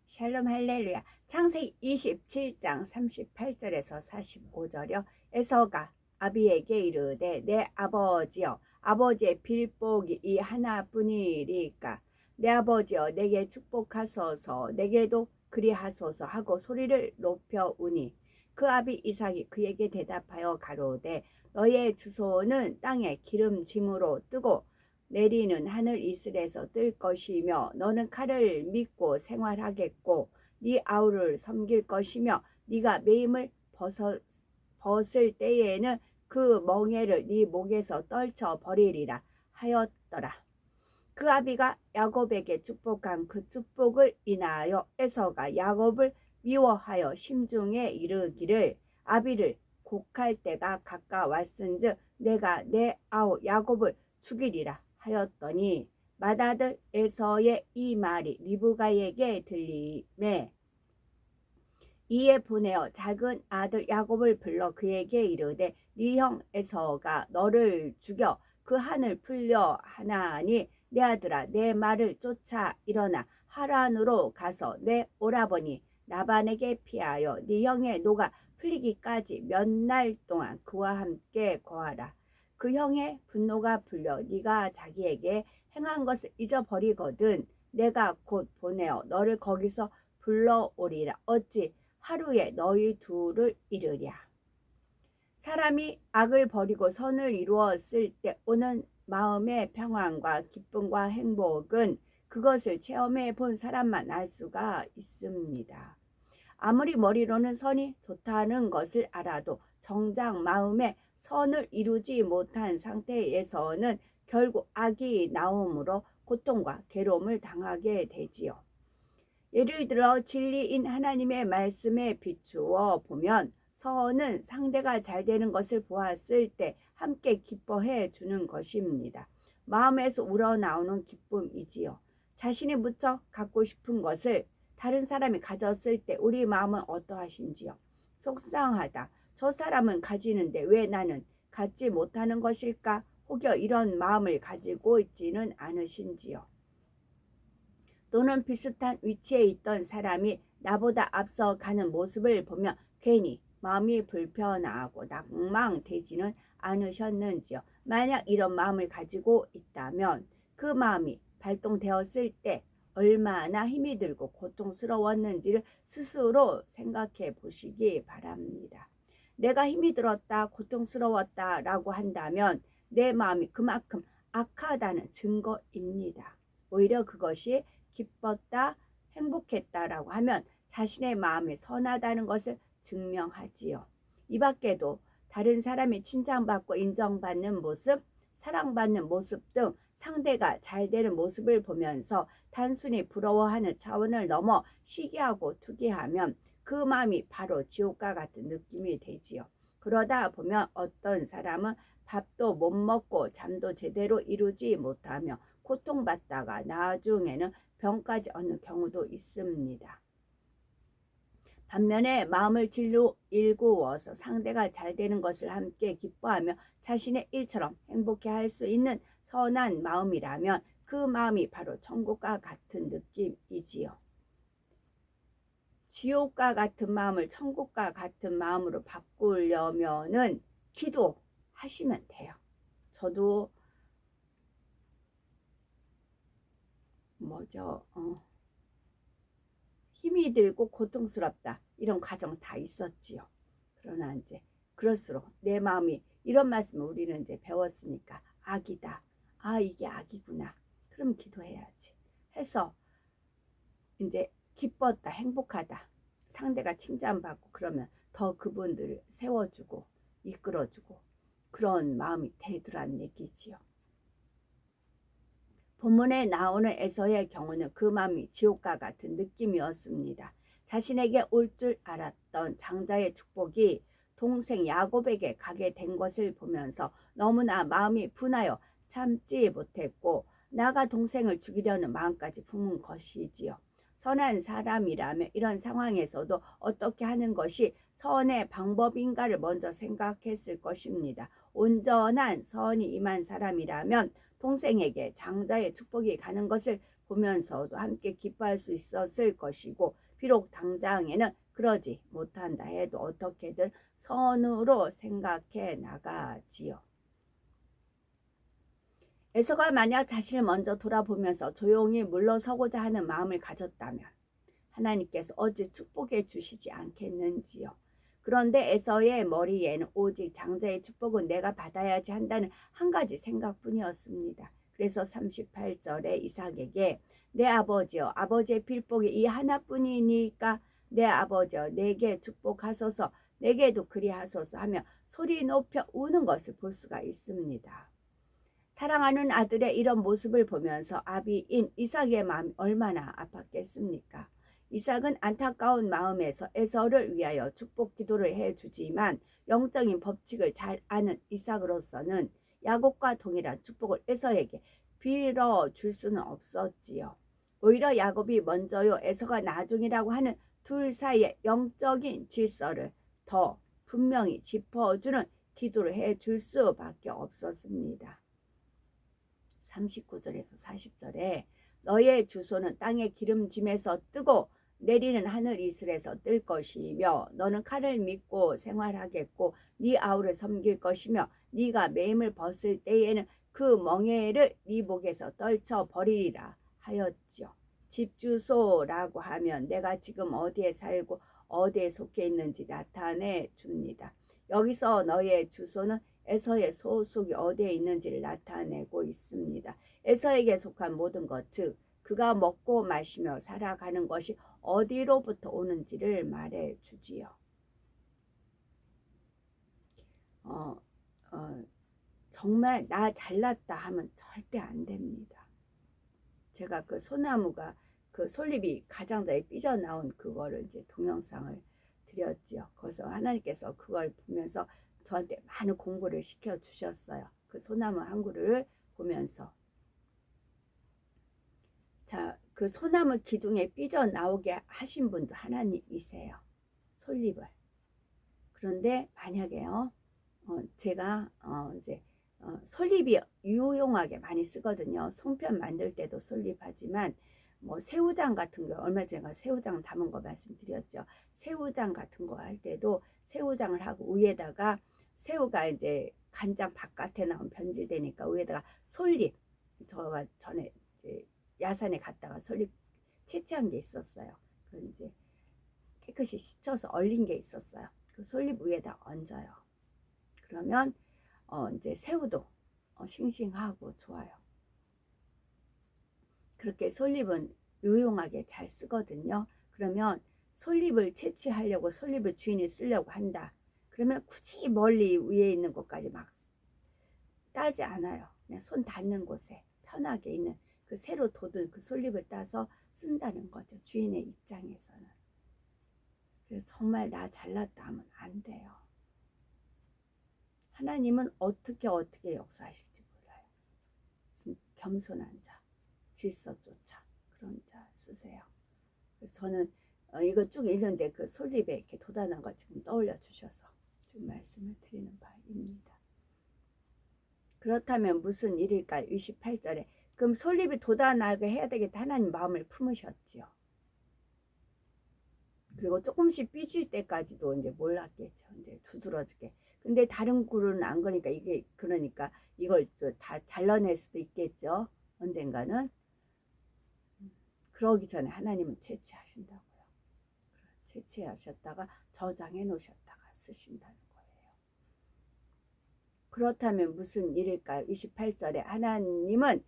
샬롬 할렐루야. 창세기 27장 38절에서 45절이요. 에서가 아비에게 이르되 내 아버지여, 아버지의 빌복이 이 하나뿐이리까 내 아버지여 내게 축복하소서, 내게도 그리하소서 하고 소리를 높여우니 그 아비 이삭이 그에게 대답하여 가로되 너의 주소는 땅에 기름짐으로 뜨고 내리는 하늘 이슬에서 뜰 것이며 너는 칼을 믿고 생활하겠고 네 아우를 섬길 것이며 네가 매임을 벗을 때에는 그 멍에를 네 목에서 떨쳐 버리리라 하였더라. 그 아비가 야곱에게 축복한 그 축복을 인하여 에서가 야곱을 미워하여 심중에 이르기를 아비를 곡할 때가 가까웠은즉 내가 내 아우 야곱을 죽이리라 하였더니 맏아들 에서의 이 말이 리브가에게 들리매 이에 보내어 작은 아들 야곱을 불러 그에게 이르되 네 형 에서가 너를 죽여 그 한을 풀려 하나니 내 아들아 내 말을 쫓아 일어나 하란으로 가서 내 오라버니 라반에게 피하여 네 형의 노가 풀리기까지 몇 날 동안 그와 함께 거하라. 그 형의 분노가 풀려 네가 자기에게 행한 것을 잊어버리거든 내가 곧 보내어 너를 거기서 불러오리라. 어찌 하루에 너희 둘을 이르랴. 사람이 악을 버리고 선을 이루었을 때 오는 마음의 평안과 기쁨과 행복은 그것을 체험해 본 사람만 알 수가 있습니다. 아무리 머리로는 선이 좋다는 것을 알아도 정작 마음에 선을 이루지 못한 상태에서는 결국 악이 나옴으로 고통과 괴로움을 당하게 되지요. 예를 들어 진리인 하나님의 말씀에 비추어 보면 선은 상대가 잘 되는 것을 보았을 때 함께 기뻐해 주는 것입니다. 마음에서 우러나오는 기쁨이지요. 자신이 무척 갖고 싶은 것을 다른 사람이 가졌을 때 우리 마음은 어떠하신지요? 속상하다. 저 사람은 가지는데 왜 나는 갖지 못하는 것일까? 혹여 이런 마음을 가지고 있지는 않으신지요? 또는 비슷한 위치에 있던 사람이 나보다 앞서 가는 모습을 보며 괜히 마음이 불편하고 낭망되지는 않으셨는지요? 만약 이런 마음을 가지고 있다면 그 마음이 발동되었을 때 얼마나 힘이 들고 고통스러웠는지를 스스로 생각해 보시기 바랍니다. 내가 힘이 들었다, 고통스러웠다 라고 한다면 내 마음이 그만큼 악하다는 증거입니다. 오히려 그것이 기뻤다, 행복했다라고 하면 자신의 마음이 선하다는 것을 증명하지요. 이 밖에도 다른 사람이 칭찬받고 인정받는 모습, 사랑받는 모습 등 상대가 잘 되는 모습을 보면서 단순히 부러워하는 차원을 넘어 시기하고 투기하면 그 마음이 바로 지옥과 같은 느낌이 되지요. 그러다 보면 어떤 사람은 밥도 못 먹고 잠도 제대로 이루지 못하며 고통받다가 나중에는 병까지 얻는 경우도 있습니다. 반면에 마음을 일구어서 상대가 잘 되는 것을 함께 기뻐하며 자신의 일처럼 행복해 할 수 있는 선한 마음이라면 그 마음이 바로 천국과 같은 느낌이지요. 지옥과 같은 마음을 천국과 같은 마음으로 바꾸려면은 기도하시면 돼요. 저도 힘이 들고 고통스럽다 이런 과정 다 있었지요. 그러나 이제 그럴수록 내 마음이 이런 말씀을 우리는 이제 배웠으니까 악이다. 아 이게 악이구나. 그럼 기도해야지. 해서 이제 기뻤다, 행복하다. 상대가 칭찬받고 그러면 더 그분들을 세워주고 이끌어주고 그런 마음이 되더란 얘기지요. 본문에 나오는 에서의 경우는 그 마음이 지옥과 같은 느낌이었습니다. 자신에게 올 줄 알았던 장자의 축복이 동생 야곱에게 가게 된 것을 보면서 너무나 마음이 분하여 참지 못했고 나가 동생을 죽이려는 마음까지 품은 것이지요. 선한 사람이라면 이런 상황에서도 어떻게 하는 것이 선의 방법인가를 먼저 생각했을 것입니다. 온전한 선이 임한 사람이라면 동생에게 장자의 축복이 가는 것을 보면서도 함께 기뻐할 수 있었을 것이고 비록 당장에는 그러지 못한다 해도 어떻게든 선으로 생각해 나가지요. 에서가 만약 자신을 먼저 돌아보면서 조용히 물러서고자 하는 마음을 가졌다면 하나님께서 어찌 축복해 주시지 않겠는지요. 그런데 에서의 머리에는 오직 장자의 축복은 내가 받아야지 한다는 한 가지 생각뿐이었습니다. 그래서 38절에 이삭에게 내 아버지여 아버지의 필복이 이 하나뿐이니까 내 아버지여 내게 축복하소서 내게도 그리하소서 하며 소리 높여 우는 것을 볼 수가 있습니다. 사랑하는 아들의 이런 모습을 보면서 아비인 이삭의 마음이 얼마나 아팠겠습니까? 이삭은 안타까운 마음에서 에서를 위하여 축복 기도를 해주지만 영적인 법칙을 잘 아는 이삭으로서는 야곱과 동일한 축복을 에서에게 빌어줄 수는 없었지요. 오히려 야곱이 먼저요 에서가 나중이라고 하는 둘 사이의 영적인 질서를 더 분명히 짚어주는 기도를 해줄 수밖에 없었습니다. 39절에서 40절에 너의 주소는 땅의 기름짐에서 뜨고 내리는 하늘 이슬에서 뜰 것이며 너는 칼을 믿고 생활하겠고 네 아우를 섬길 것이며 네가 매임을 벗을 때에는 그 멍에를 네 목에서 떨쳐 버리리라 하였지요. 집 주소라고 하면 내가 지금 어디에 살고 어디에 속해 있는지 나타내 줍니다. 여기서 너의 주소는 에서의 소속이 어디에 있는지를 나타내고 있습니다. 에서에게 속한 모든 것, 즉 그가 먹고 마시며 살아가는 것이 어디로부터 오는지를 말해주지요. 정말 나 잘났다 하면 절대 안 됩니다. 제가 그 소나무가 그 솔잎이 가장자리 삐져나온 그거를 이제 동영상을 드렸지요. 그래서 하나님께서 그걸 보면서 저한테 많은 공부를 시켜주셨어요. 그 소나무 한 그루를 보면서. 자, 그 소나무 기둥에 삐져나오게 하신 분도 하나님이세요. 솔잎을. 그런데 만약에요, 제가 이제 솔잎이 유용하게 많이 쓰거든요. 송편 만들 때도 솔잎 하지만 뭐 새우장 같은 거 얼마 전에 새우장 담은 거 말씀드렸죠. 새우장 같은 거 할 때도 새우장을 하고 위에다가 새우가 이제 간장 바깥에 나온 변질되니까 위에다가 솔잎 저가 전에 이제 야산에 갔다가 솔잎 채취한 게 있었어요. 그 이제 깨끗이 씻어서 얼린 게 있었어요. 그 솔잎 위에다 얹어요. 그러면 이제 새우도 싱싱하고 좋아요. 그렇게 솔잎은 유용하게 잘 쓰거든요. 그러면 솔잎을 채취하려고 솔잎을 주인이 쓰려고 한다. 그러면 굳이 멀리 위에 있는 것까지 막 따지 않아요. 그냥 손 닿는 곳에 편하게 있는 그 새로 돋은 그 솔잎을 따서 쓴다는 거죠. 주인의 입장에서는. 그래서 정말 나 잘났다 하면 안 돼요. 하나님은 어떻게 역사하실지 몰라요. 겸손한 자, 질서조차 그런 자 쓰세요. 그래서 저는 이거 쭉 읽는데 그 솔잎에 이렇게 돋아난 거 지금 떠올려 주셔서 지금 말씀을 드리는 바입니다. 그렇다면 무슨 일일까요? 28절에 그럼 솔잎이 돋아나게 해야 되겠다 하나님 마음을 품으셨지요. 그리고 조금씩 삐질 때까지도 이제 몰랐겠죠. 이제 두드러지게. 근데 다른 굴은 안 거니까 이게 그러니까 이걸 다 잘라낼 수도 있겠죠. 언젠가는. 그러기 전에 하나님은 채취하신다고요. 채취하셨다가 저장해 놓으셨다가 쓰신다는 거예요. 그렇다면 무슨 일일까요? 28절에 하나님은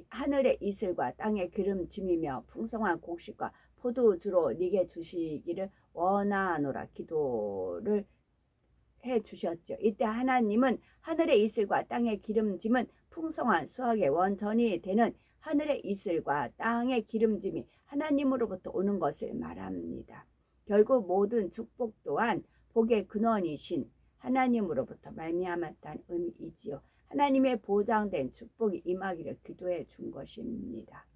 하늘의 이슬과 땅의 기름짐이며 풍성한 곡식과 포도주로 네게 주시기를 원하노라 기도를 해 주셨죠. 이때 하나님은 하늘의 이슬과 땅의 기름짐은 풍성한 수확의 원천이 되는 하늘의 이슬과 땅의 기름짐이 하나님으로부터 오는 것을 말합니다. 결국 모든 축복 또한 복의 근원이신 하나님으로부터 말미암았다는 의미이지요. 하나님의 보장된 축복이 임하기를 기도해 준 것입니다.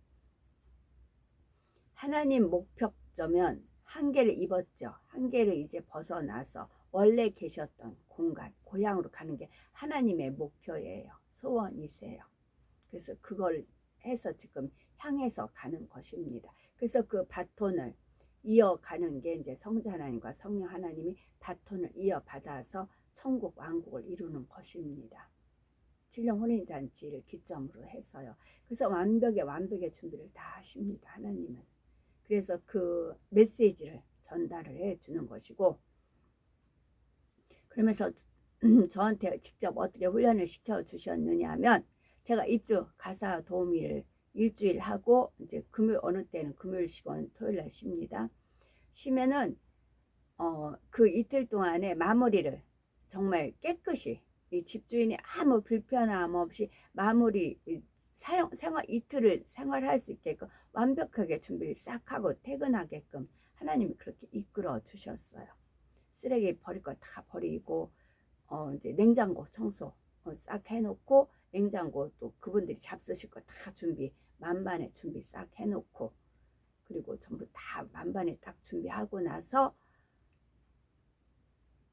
하나님 목표점은 한계를 입었죠. 한계를 이제 벗어나서 원래 계셨던 공간, 고향으로 가는 게 하나님의 목표예요. 소원이세요. 그래서 그걸 해서 지금 향해서 가는 것입니다. 그래서 그 바톤을 이어가는 게 이제 성자 하나님과 성령 하나님이 바톤을 이어받아서 천국 왕국을 이루는 것입니다. 신령 혼인잔치를 기점으로 해서요. 그래서 완벽의 준비를 다 하십니다. 하나님은. 그래서 그 메시지를 전달을 해주는 것이고, 그러면서 저한테 직접 어떻게 훈련을 시켜주셨느냐 하면, 제가 입주 가사 도우미를 일주일 하고, 이제 금요일, 어느 때는 금요일 쉬고 토요일 날 쉽니다. 쉬면은 그 이틀 동안에 마무리를 정말 깨끗이, 이 집주인이 아무 불편함 없이 마무리 생활 이틀을 생활할 수 있게끔 완벽하게 준비를 싹 하고 퇴근하게끔 하나님이 그렇게 이끌어 주셨어요. 쓰레기 버릴 거 다 버리고 이제 냉장고 청소 싹 해놓고, 냉장고 또 그분들이 잡수실 거 다 준비 만반의 준비 싹 해놓고, 그리고 전부 다 만반에 딱 준비하고 나서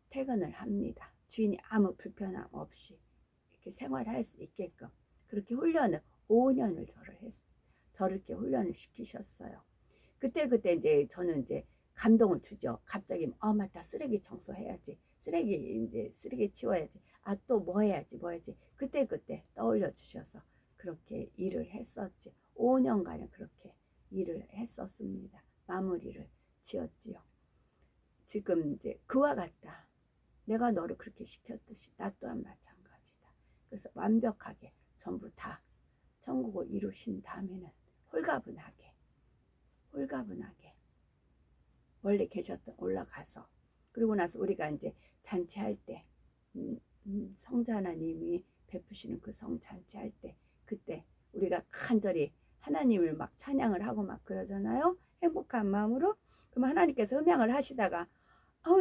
퇴근을 합니다. 주인이 아무 불편함 없이 이렇게 생활할 수 있게끔 그렇게 훈련을 5년을 저를 이렇게 훈련을 시키셨어요. 그때 이제 저는 이제 감동을 주죠. 갑자기 맞다, 쓰레기 청소해야지, 쓰레기 치워야지, 또 뭐 해야지 그때 떠올려 주셔서 그렇게 일을 했었지. 5년간은 그렇게 일을 했었습니다. 마무리를 지었지요. 지금 이제 그와 같다. 내가 너를 그렇게 시켰듯이 나 또한 마찬가지다. 그래서 완벽하게 전부 다 천국을 이루신 다음에는 홀가분하게 원래 계셨던 올라가서, 그리고 나서 우리가 이제 잔치할 때 성자 하나님이 베푸시는 그 성잔치할 때, 그때 우리가 간절히 하나님을 막 찬양을 하고 막 그러잖아요. 행복한 마음으로. 그럼 하나님께서 음향을 하시다가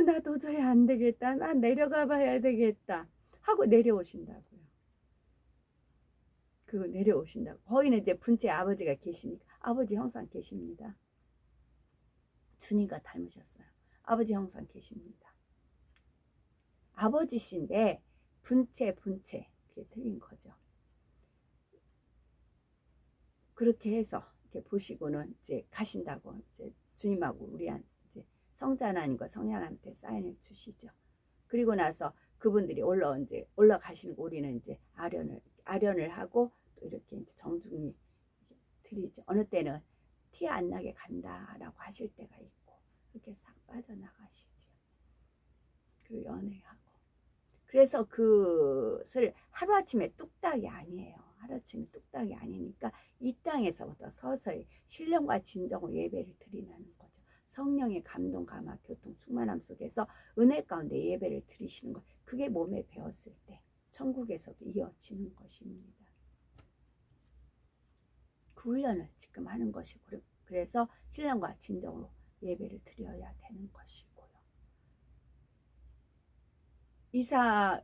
나 도저히 안 되겠다, 나 내려가 봐야 되겠다 하고 내려오신다고요. 그거 내려오신다고. 거기는 이제 분체 아버지가 계시니까, 아버지 형상 계십니다. 주님과 닮으셨어요. 아버지 형상 계십니다. 아버지신데 분체 그게 틀린 거죠. 그렇게 해서 이렇게 보시고는 이제 가신다고, 이제 주님하고 우리한 이제 성자 하나님과 성령 하나님한테 사인을 주시죠. 그리고 나서 그분들이 올라가시는 거, 우리는 이제 아련을 하고 또 이렇게 이제 정중히 드리죠. 어느 때는 티 안 나게 간다라고 하실 때가 있고, 이렇게 싹 빠져나가시죠. 그리고 연회하고. 그래서 그것을 하루아침에 뚝딱이 아니에요. 하루아침에 뚝딱이 아니니까 이 땅에서부터 서서히 신령과 진정으로 예배를 드리는 거죠. 성령의 감동, 감화, 교통, 충만함 속에서 은혜 가운데 예배를 드리시는 것, 그게 몸에 배웠을 때 천국에서도 이어지는 것입니다. 그 훈련을 지금 하는 것이고, 그래서 신령과 진정으로 예배를 드려야 되는 것이고요.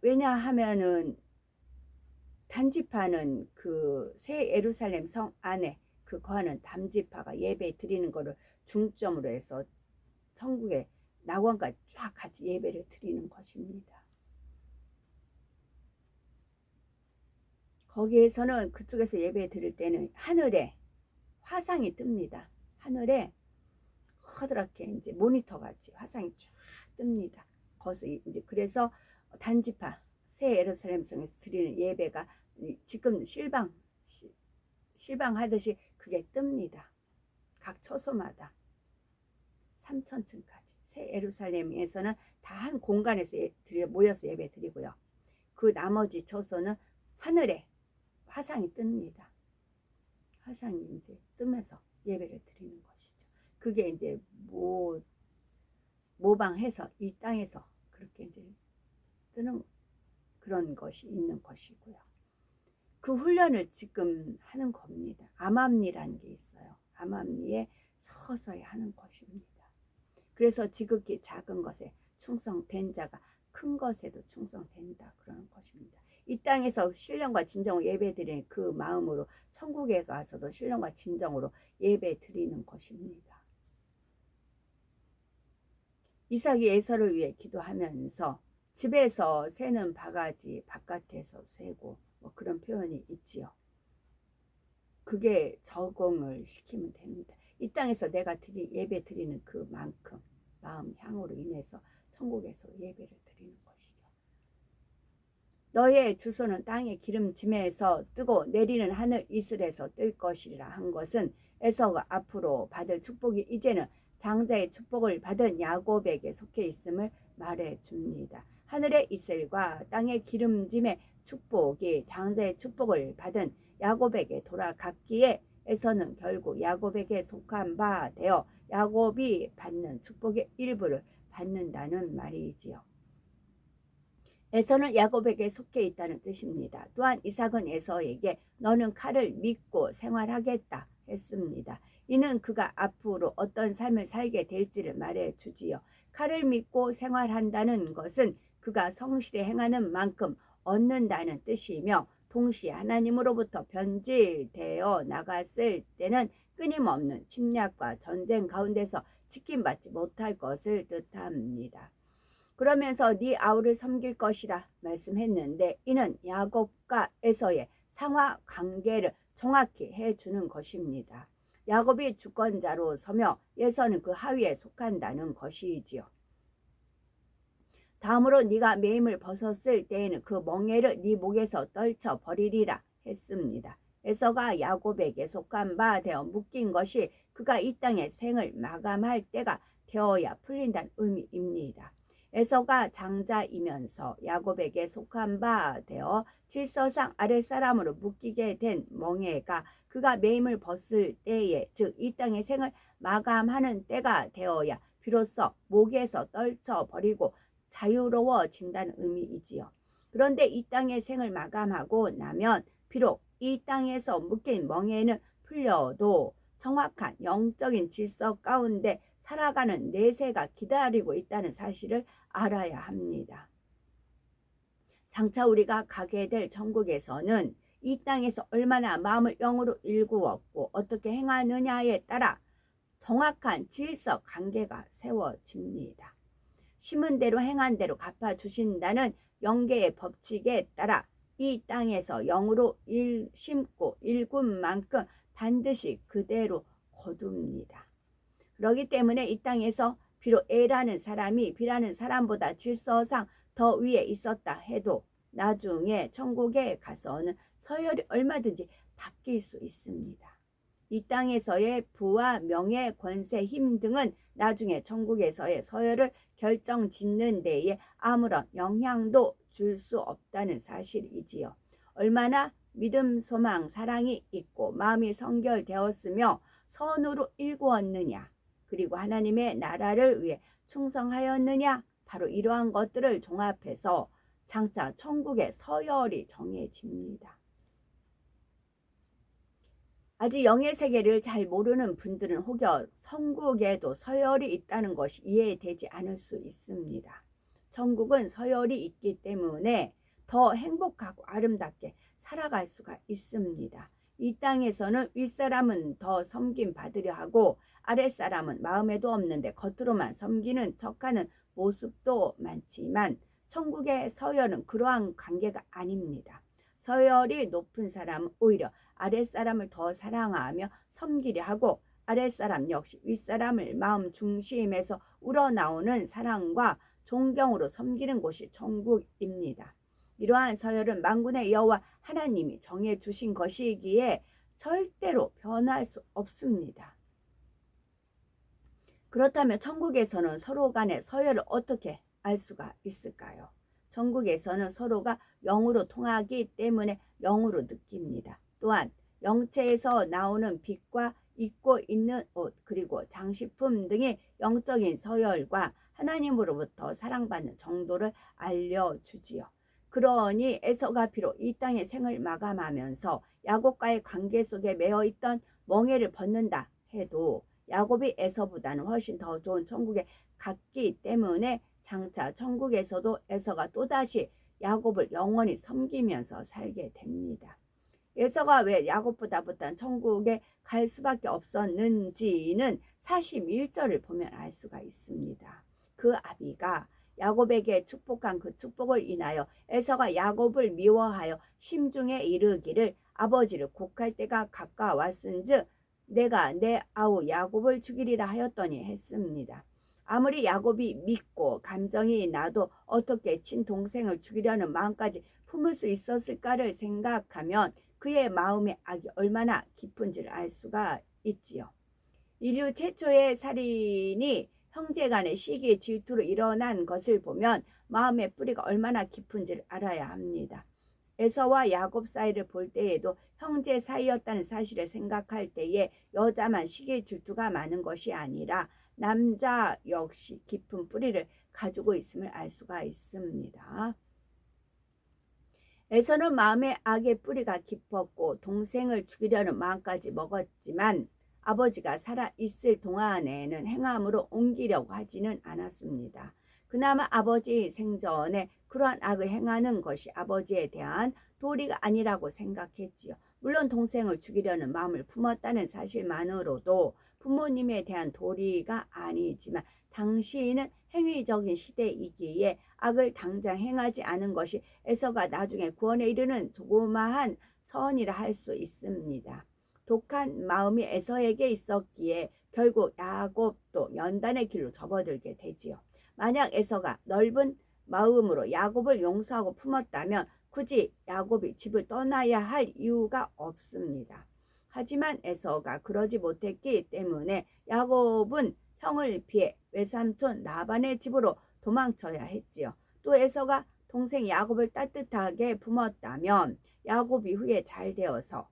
왜냐하면은 단지파는 그 새 예루살렘 성 안에 그 거하는 단지파가 예배 드리는 거를 중점으로 해서 천국의 낙원까지 쫙 같이 예배를 드리는 것입니다. 거기에서는, 그쪽에서 예배 드릴 때는 하늘에 화상이 뜹니다. 하늘에 커다랗게 이제 모니터 같이 화상이 쫙 뜹니다. 거기서 이제 그래서 단지파 새 예루살렘 성에서 드리는 예배가 지금 실방 하듯이 그게 뜹니다. 각 처소마다 3,000층까지. 새 예루살렘에서는 다 한 공간에서 모여서 예배 드리고요. 그 나머지 처소는 하늘에 화상이 뜹니다. 화상이 이제 뜨면서 예배를 드리는 것이죠. 그게 이제 모방해서 이 땅에서 그렇게 이제 뜨는 그런 것이 있는 것이고요. 그 훈련을 지금 하는 겁니다. 암암리라는 게 있어요. 암암리에 서서히 하는 것입니다. 그래서 지극히 작은 것에 충성된 자가 큰 것에도 충성된다, 그러는 것입니다. 이 땅에서 신령과 진정으로 예배 드리는 그 마음으로 천국에 가서도 신령과 진정으로 예배 드리는 것입니다. 이삭이 에서를 위해 기도하면서 집에서 새는 바가지 바깥에서 새고, 그런 표현이 있지요. 그게 적응을 시키면 됩니다. 이 땅에서 내가 예배 드리는 그만큼 마음 향으로 인해서 천국에서 예배를 드리는 것이죠. 너의 주소는 땅의 기름짐에서 뜨고 내리는 하늘 이슬에서 뜰 것이라 한 것은 에서가 앞으로 받을 축복이 이제는 장자의 축복을 받은 야곱에게 속해 있음을 말해 줍니다. 하늘의 이슬과 땅의 기름짐의 축복이 장자의 축복을 받은 야곱에게 돌아갔기에 에서는 결국 야곱에게 속한 바 되어 야곱이 받는 축복의 일부를 받는다는 말이지요. 에서는 야곱에게 속해 있다는 뜻입니다. 또한 이삭은 에서에게 너는 칼을 믿고 생활하겠다 했습니다. 이는 그가 앞으로 어떤 삶을 살게 될지를 말해 주지요. 칼을 믿고 생활한다는 것은 그가 성실히 행하는 만큼 얻는다는 뜻이며 동시에 하나님으로부터 변질되어 나갔을 때는 끊임없는 침략과 전쟁 가운데서 지킴받지 못할 것을 뜻합니다. 그러면서 네 아우를 섬길 것이라 말씀했는데 이는 야곱과 에서의 상하 관계를 정확히 해주는 것입니다. 야곱이 주권자로 서며 에서는 그 하위에 속한다는 것이지요. 다음으로 네가 매임을 벗었을 때에는 그 멍에를 네 목에서 떨쳐 버리리라 했습니다. 에서가 야곱에게 속한 바 되어 묶인 것이 그가 이 땅의 생을 마감할 때가 되어야 풀린다는 의미입니다. 에서가 장자이면서 야곱에게 속한 바 되어 질서상 아랫사람으로 묶이게 된 멍에가 그가 매임을 벗을 때에 즉 이 땅의 생을 마감하는 때가 되어야 비로소 목에서 떨쳐버리고 자유로워진다는 의미이지요. 그런데 이 땅의 생을 마감하고 나면 비록 이 땅에서 묶인 멍에는 풀려도 정확한 영적인 질서 가운데 살아가는 내세가 기다리고 있다는 사실을 알아야 합니다. 장차 우리가 가게 될 천국에서는 이 땅에서 얼마나 마음을 영으로 일구었고 어떻게 행하느냐에 따라 정확한 질서 관계가 세워집니다. 심은 대로 행한 대로 갚아주신다는 영계의 법칙에 따라 이 땅에서 영으로 심고 일군 만큼 반드시 그대로 거둡니다. 그렇기 때문에 이 땅에서 비록 A라는 사람이 B라는 사람보다 질서상 더 위에 있었다 해도 나중에 천국에 가서는 서열이 얼마든지 바뀔 수 있습니다. 이 땅에서의 부와 명예, 권세, 힘 등은 나중에 천국에서의 서열을 결정짓는 데에 아무런 영향도 줄 수 없다는 사실이지요. 얼마나 믿음, 소망, 사랑이 있고 마음이 성결되었으며 선으로 일구었느냐, 그리고 하나님의 나라를 위해 충성하였느냐, 바로 이러한 것들을 종합해서 장차 천국의 서열이 정해집니다. 아직 영의 세계를 잘 모르는 분들은 혹여 천국에도 서열이 있다는 것이 이해되지 않을 수 있습니다. 천국은 서열이 있기 때문에 더 행복하고 아름답게 살아갈 수가 있습니다. 이 땅에서는 윗사람은 더 섬김 받으려 하고 아랫사람은 마음에도 없는데 겉으로만 섬기는 척하는 모습도 많지만 천국의 서열은 그러한 관계가 아닙니다. 서열이 높은 사람은 오히려 아랫사람을 더 사랑하며 섬기려 하고 아랫사람 역시 윗사람을 마음 중심에서 우러나오는 사랑과 존경으로 섬기는 곳이 천국입니다. 이러한 서열은 만군의 여호와 하나님이 정해주신 것이기에 절대로 변할 수 없습니다. 그렇다면 천국에서는 서로 간의 서열을 어떻게 알 수가 있을까요? 천국에서는 서로가 영으로 통하기 때문에 영으로 느낍니다. 또한 영체에서 나오는 빛과 입고 있는 옷 그리고 장식품 등의 영적인 서열과 하나님으로부터 사랑받는 정도를 알려주지요. 그러니 에서가 비록 이 땅의 생을 마감하면서 야곱과의 관계 속에 매어있던 멍에를 벗는다 해도 야곱이 에서보다는 훨씬 더 좋은 천국에 갔기 때문에 장차 천국에서도 에서가 또다시 야곱을 영원히 섬기면서 살게 됩니다. 에서가 왜 야곱보다 못한 천국에 갈 수밖에 없었는지는 41절을 보면 알 수가 있습니다. 그 아비가 야곱에게 축복한 그 축복을 인하여 에서가 야곱을 미워하여 심중에 이르기를 아버지를 곡할 때가 가까웠은즉 내가 내 아우 야곱을 죽이리라 하였더니 했습니다. 아무리 야곱이 믿고 감정이 나도 어떻게 친동생을 죽이려는 마음까지 품을 수 있었을까를 생각하면 그의 마음의 악이 얼마나 깊은지를 알 수가 있지요. 인류 최초의 살인이 형제간의 시기 질투로 일어난 것을 보면 마음의 뿌리가 얼마나 깊은지를 알아야 합니다. 에서와 야곱 사이를 볼 때에도 형제 사이였다는 사실을 생각할 때에 여자만 시기 질투가 많은 것이 아니라 남자 역시 깊은 뿌리를 가지고 있음을 알 수가 있습니다. 에서는 마음의 악의 뿌리가 깊었고 동생을 죽이려는 마음까지 먹었지만 아버지가 살아있을 동안에는 행함으로 옮기려고 하지는 않았습니다. 그나마 아버지 생전에 그러한 악을 행하는 것이 아버지에 대한 도리가 아니라고 생각했지요. 물론 동생을 죽이려는 마음을 품었다는 사실만으로도 부모님에 대한 도리가 아니지만 당시에는 행위적인 시대이기에 악을 당장 행하지 않은 것이 에서가 나중에 구원에 이르는 조그마한 선이라 할 수 있습니다. 독한 마음이 에서에게 있었기에 결국 야곱도 연단의 길로 접어들게 되지요. 만약 에서가 넓은 마음으로 야곱을 용서하고 품었다면 굳이 야곱이 집을 떠나야 할 이유가 없습니다. 하지만 에서가 그러지 못했기 때문에 야곱은 형을 피해 외삼촌 라반의 집으로 도망쳐야 했지요. 또 에서가 동생 야곱을 따뜻하게 품었다면 야곱이 후에 잘 되어서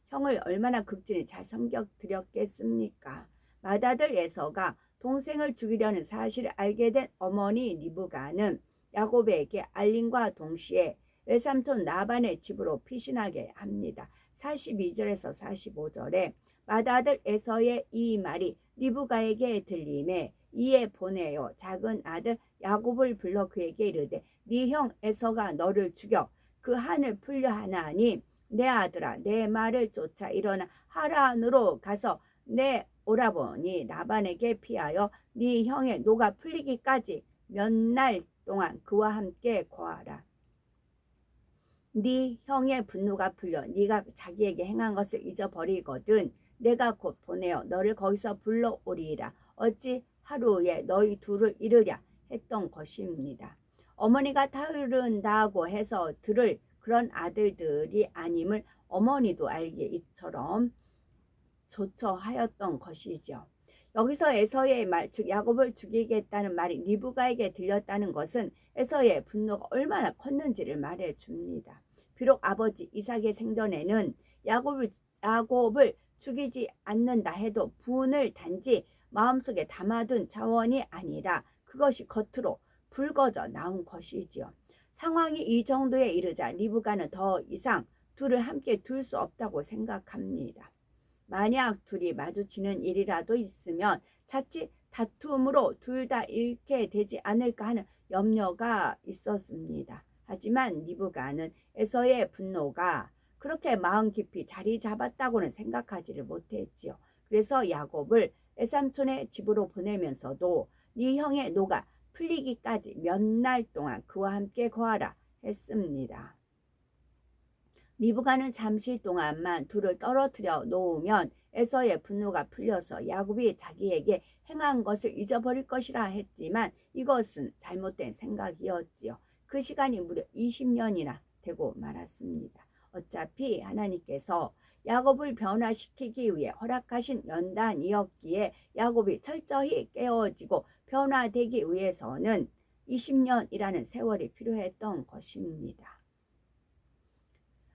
형을 얼마나 극진히 잘 섬겨드렸겠습니까? 맏아들 에서가 동생을 죽이려는 사실을 알게 된 어머니 리브가는 야곱에게 알림과 동시에 외삼촌 라반의 집으로 피신하게 합니다. 42절에서 45절에 맏아들 에서의 이 말이 리브가에게 들림에 이에 보내어 작은 아들 야곱을 불러 그에게 이르되 네 형 에서가 너를 죽여 그 한을 풀려 하나니 내 아들아 내 말을 쫓아 일어나 하란으로 가서 내 오라버니 라반에게 피하여 네 형의 노가 풀리기까지 몇 날 동안 그와 함께 거하라. 네 형의 분노가 풀려 네가 자기에게 행한 것을 잊어버리거든 내가 곧 보내어 너를 거기서 불러오리라. 어찌 하루에 너희 둘을 이르랴 했던 것입니다. 어머니가 타이른다고 해서 들을 그런 아들들이 아님을 어머니도 알기에 이처럼 조처하였던 것이죠. 여기서 에서의 말, 즉 야곱을 죽이겠다는 말이 리브가에게 들렸다는 것은 에서의 분노가 얼마나 컸는지를 말해줍니다. 비록 아버지 이삭의 생전에는 야곱을 죽이지 않는다 해도 분을 단지 마음속에 담아둔 차원이 아니라 그것이 겉으로 붉어져 나온 것이지요. 상황이 이 정도에 이르자 리브가는 더 이상 둘을 함께 둘 수 없다고 생각합니다. 만약 둘이 마주치는 일이라도 있으면 자칫 다툼으로 둘 다 잃게 되지 않을까 하는 염려가 있었습니다. 하지만 리브가는 에서의 분노가 그렇게 마음 깊이 자리 잡았다고는 생각하지를 못했지요. 그래서 야곱을 외삼촌의 집으로 보내면서도 네 형의 노가 풀리기까지 몇 날 동안 그와 함께 거하라 했습니다. 리브가는 잠시 동안만 둘을 떨어뜨려 놓으면 에서의 분노가 풀려서 야곱이 자기에게 행한 것을 잊어버릴 것이라 했지만 이것은 잘못된 생각이었지요. 그 시간이 무려 20년이나 되고 말았습니다. 어차피 하나님께서 야곱을 변화시키기 위해 허락하신 연단이었기에 야곱이 철저히 깨어지고 변화되기 위해서는 20년이라는 세월이 필요했던 것입니다.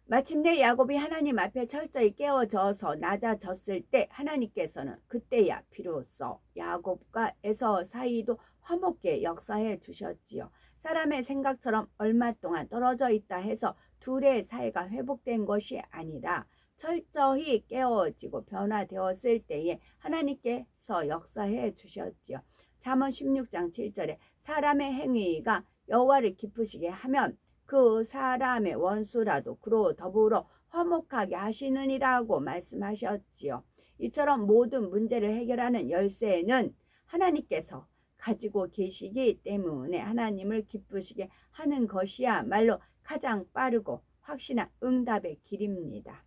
마침내 야곱이 하나님 앞에 철저히 깨어져서 낮아졌을 때 하나님께서는 그때야 비로소 야곱과 에서 사이도 화목게 역사해 주셨지요. 사람의 생각처럼 얼마 동안 떨어져 있다 해서 둘의 사이가 회복된 것이 아니라 철저히 깨어지고 변화되었을 때에 하나님께서 역사해 주셨지요. 잠언 16장 7절에 사람의 행위가 여호와를 기쁘시게 하면 그 사람의 원수라도 그로 더불어 화목하게 하시느니라고 말씀하셨지요. 이처럼 모든 문제를 해결하는 열쇠는 하나님께서 가지고 계시기 때문에 하나님을 기쁘시게 하는 것이야말로 가장 빠르고 확실한 응답의 길입니다.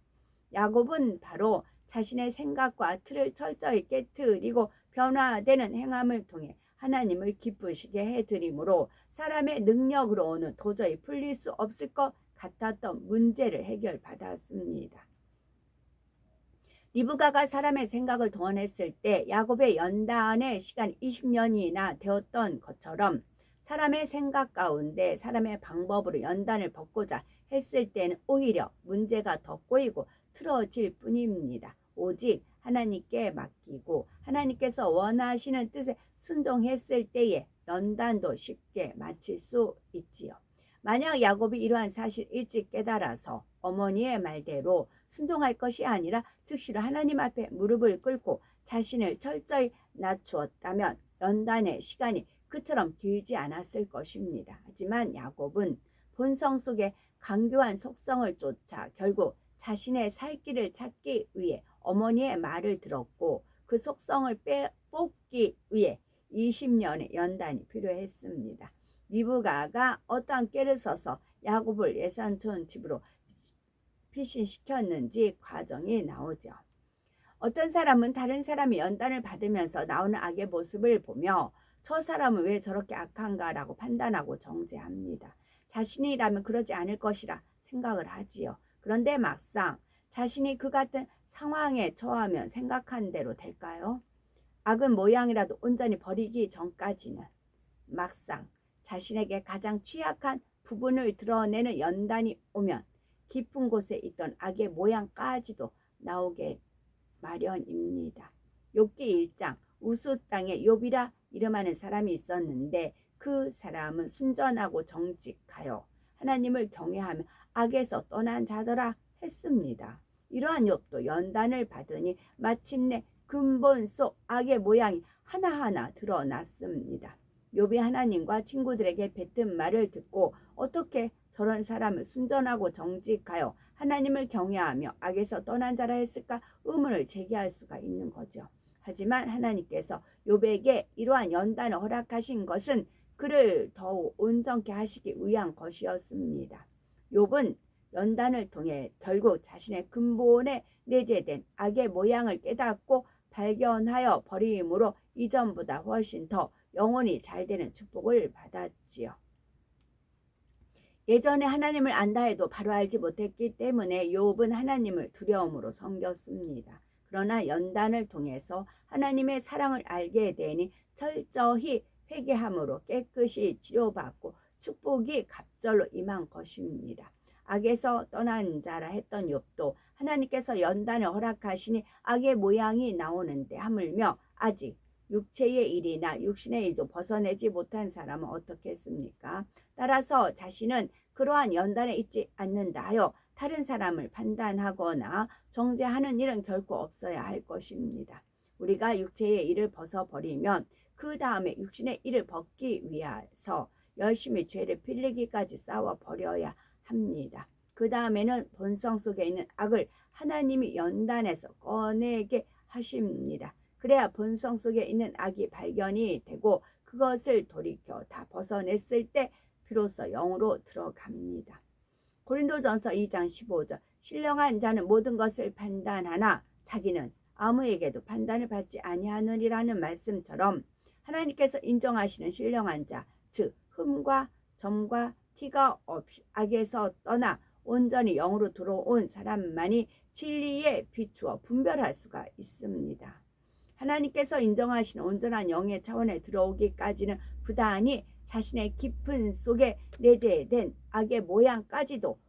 야곱은 바로 자신의 생각과 틀을 철저히 깨트리고 변화되는 행함을 통해 하나님을 기쁘시게 해드림으로 사람의 능력으로는 도저히 풀릴 수 없을 것 같았던 문제를 해결받았습니다. 리브가가 사람의 생각을 동원했을 때 야곱의 연단의 시간이 20년이나 되었던 것처럼 사람의 생각 가운데 사람의 방법으로 연단을 벗고자 했을 때는 오히려 문제가 더 꼬이고 틀어질 뿐입니다. 오직 하나님께 맡기고 하나님께서 원하시는 뜻에 순종했을 때에 연단도 쉽게 마칠 수 있지요. 만약 야곱이 이러한 사실을 일찍 깨달아서 어머니의 말대로 순종할 것이 아니라 즉시로 하나님 앞에 무릎을 꿇고 자신을 철저히 낮추었다면 연단의 시간이 그처럼 길지 않았을 것입니다. 하지만 야곱은 본성 속에 강교한 속성을 쫓아 결국 자신의 살 길을 찾기 위해 어머니의 말을 들었고 그 속성을 뽑기 위해 20년의 연단이 필요했습니다. 리브가가 어떠한 꾀를 써서 야곱을 예산촌 집으로 피신시켰는지 과정이 나오죠. 어떤 사람은 다른 사람이 연단을 받으면서 나오는 악의 모습을 보며 저 사람은 왜 저렇게 악한가라고 판단하고 정죄합니다. 자신이라면 그러지 않을 것이라 생각을 하지요. 그런데 막상 자신이 그 같은 상황에 처하면 생각한 대로 될까요? 악은 모양이라도 온전히 버리기 전까지는 막상 자신에게 가장 취약한 부분을 드러내는 연단이 오면 깊은 곳에 있던 악의 모양까지도 나오게 마련입니다. 욥기 1장 우스 땅에 욥이라 이름하는 사람이 있었는데 그 사람은 순전하고 정직하여 하나님을 경외하며 악에서 떠난 자더라 했습니다. 이러한 욥도 연단을 받으니 마침내 근본 속 악의 모양이 하나하나 드러났습니다. 욥이 하나님과 친구들에게 뱉은 말을 듣고 어떻게 저런 사람을 순전하고 정직하여 하나님을 경외하며 악에서 떠난 자라 했을까 의문을 제기할 수가 있는 거죠. 하지만 하나님께서 욥에게 이러한 연단을 허락하신 것은 그를 더욱 온전케 하시기 위한 것이었습니다. 욥은 연단을 통해 결국 자신의 근본에 내재된 악의 모양을 깨닫고 발견하여 버림으로 이전보다 훨씬 더 영혼이 잘 되는 축복을 받았지요. 예전에 하나님을 안다 해도 바로 알지 못했기 때문에 욥은 하나님을 두려움으로 섬겼습니다. 그러나 연단을 통해서 하나님의 사랑을 알게 되니 철저히 회개함으로 깨끗이 치료받고 축복이 갑절로 임한 것입니다. 악에서 떠난 자라 했던 욥도 하나님께서 연단을 허락하시니 악의 모양이 나오는데 하물며 아직 육체의 일이나 육신의 일도 벗어내지 못한 사람은 어떻게 했습니까? 따라서 자신은 그러한 연단에 있지 않는다 하여 다른 사람을 판단하거나 정죄하는 일은 결코 없어야 할 것입니다. 우리가 육체의 일을 벗어버리면 그 다음에 육신의 일을 벗기 위해서 열심히 죄를 빌리기까지 싸워버려야 합니다. 그 다음에는 본성 속에 있는 악을 하나님이 연단해서 꺼내게 하십니다. 그래야 본성 속에 있는 악이 발견이 되고 그것을 돌이켜 다 벗어냈을 때 비로소 영으로 들어갑니다. 고린도전서 2장 15절 신령한 자는 모든 것을 판단하나 자기는 아무에게도 판단을 받지 아니하느니라는 말씀처럼 하나님께서 인정하시는 신령한 자, 즉 흠과 점과 티가 없이 악에서 떠나 온전히 영으로 들어온 사람만이 진리에 비추어 분별할 수가 있습니다. 하나님께서 인정하시는 온전한 영의 차원에 들어오기까지는 부단히 자신의 깊은 속에 내재된 악의 모양까지도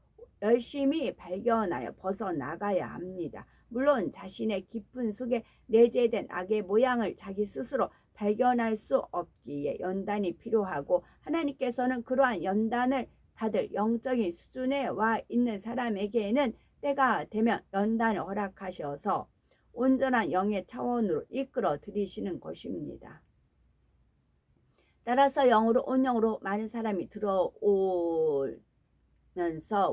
열심히 발견하여 벗어나가야 합니다. 물론 자신의 깊은 속에 내재된 악의 모양을 자기 스스로 발견할 수 없기에 연단이 필요하고 하나님께서는 그러한 연단을 받을 영적인 수준에 와 있는 사람에게는 때가 되면 연단을 허락하셔서 온전한 영의 차원으로 이끌어 들이시는 것입니다. 따라서 영으로 온 영으로 많은 사람이 들어오면서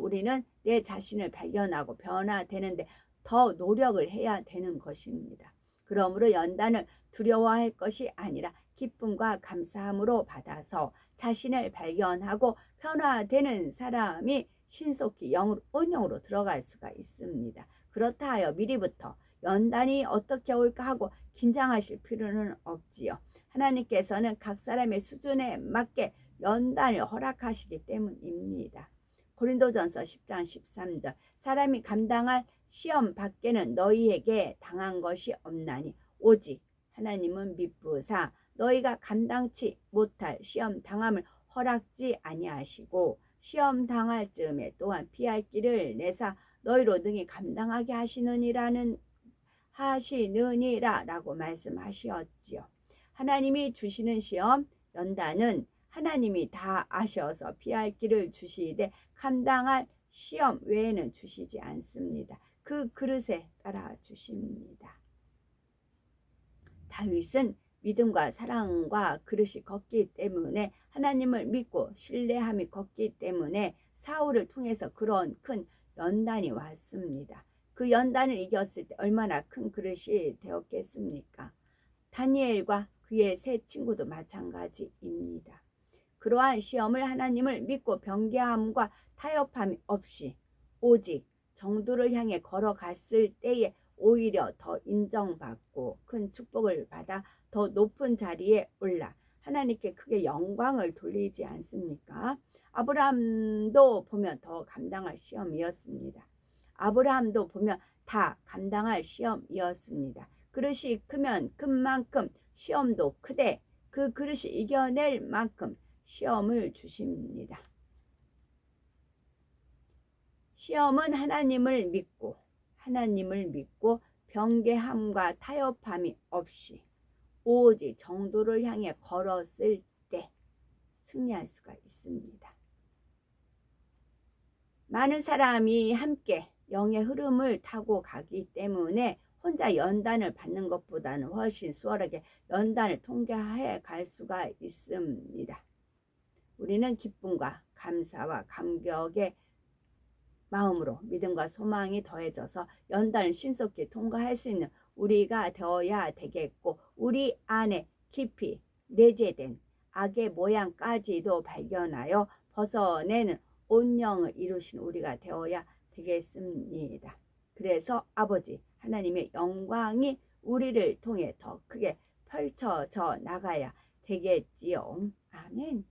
우리는 내 자신을 발견하고 변화되는데 더 노력을 해야 되는 것입니다. 그러므로 연단을 두려워할 것이 아니라 기쁨과 감사함으로 받아서 자신을 발견하고 변화되는 사람이 신속히 영으로 온 영으로 들어갈 수가 있습니다. 그렇다 하여 미리부터 연단이 어떻게 올까 하고 긴장하실 필요는 없지요. 하나님께서는 각 사람의 수준에 맞게 연단을 허락하시기 때문입니다. 고린도전서 10장 13절 사람이 감당할 시험 밖에는 너희에게 당한 것이 없나니 오직 하나님은 미쁘사 너희가 감당치 못할 시험 당함을 허락지 아니하시고 시험 당할 즈음에 또한 피할 길을 내사 너희로 능히 감당하게 하시느니라 라고 말씀하시었지요. 하나님이 주시는 시험 연단은 하나님이 다 아셔서 피할 길을 주시되 감당할 시험 외에는 주시지 않습니다. 그 그릇에 따라 주십니다. 다윗은 믿음과 사랑과 그릇이 걷기 때문에 하나님을 믿고 신뢰함이 걷기 때문에 사울을 통해서 그런 큰 연단이 왔습니다. 그 연단을 이겼을 때 얼마나 큰 그릇이 되었겠습니까? 다니엘과 그의 세 친구도 마찬가지입니다. 그러한 시험을 하나님을 믿고 변개함과 타협함이 없이 오직 정도를 향해 걸어갔을 때에 오히려 더 인정받고 큰 축복을 받아 더 높은 자리에 올라 하나님께 크게 영광을 돌리지 않습니까? 아브라함도 보면 더 감당할 시험이었습니다. 아브라함도 보면 다 감당할 시험이었습니다. 그릇이 크면 큰 만큼 시험도 크되 그 그릇이 이겨낼 만큼 시험을 주십니다. 시험은 하나님을 믿고 변개함과 타협함이 없이 오직 정도를 향해 걸었을 때 승리할 수가 있습니다. 많은 사람이 함께 영의 흐름을 타고 가기 때문에 혼자 연단을 받는 것보다는 훨씬 수월하게 연단을 통과해 갈 수가 있습니다. 우리는 기쁨과 감사와 감격의 마음으로 믿음과 소망이 더해져서 연단을 신속히 통과할 수 있는 우리가 되어야 되겠고 우리 안에 깊이 내재된 악의 모양까지도 발견하여 벗어내는 온영을 이루신 우리가 되어야 되겠습니다. 그래서 아버지 하나님의 영광이 우리를 통해 더 크게 펼쳐져 나가야 되겠지요. 아멘.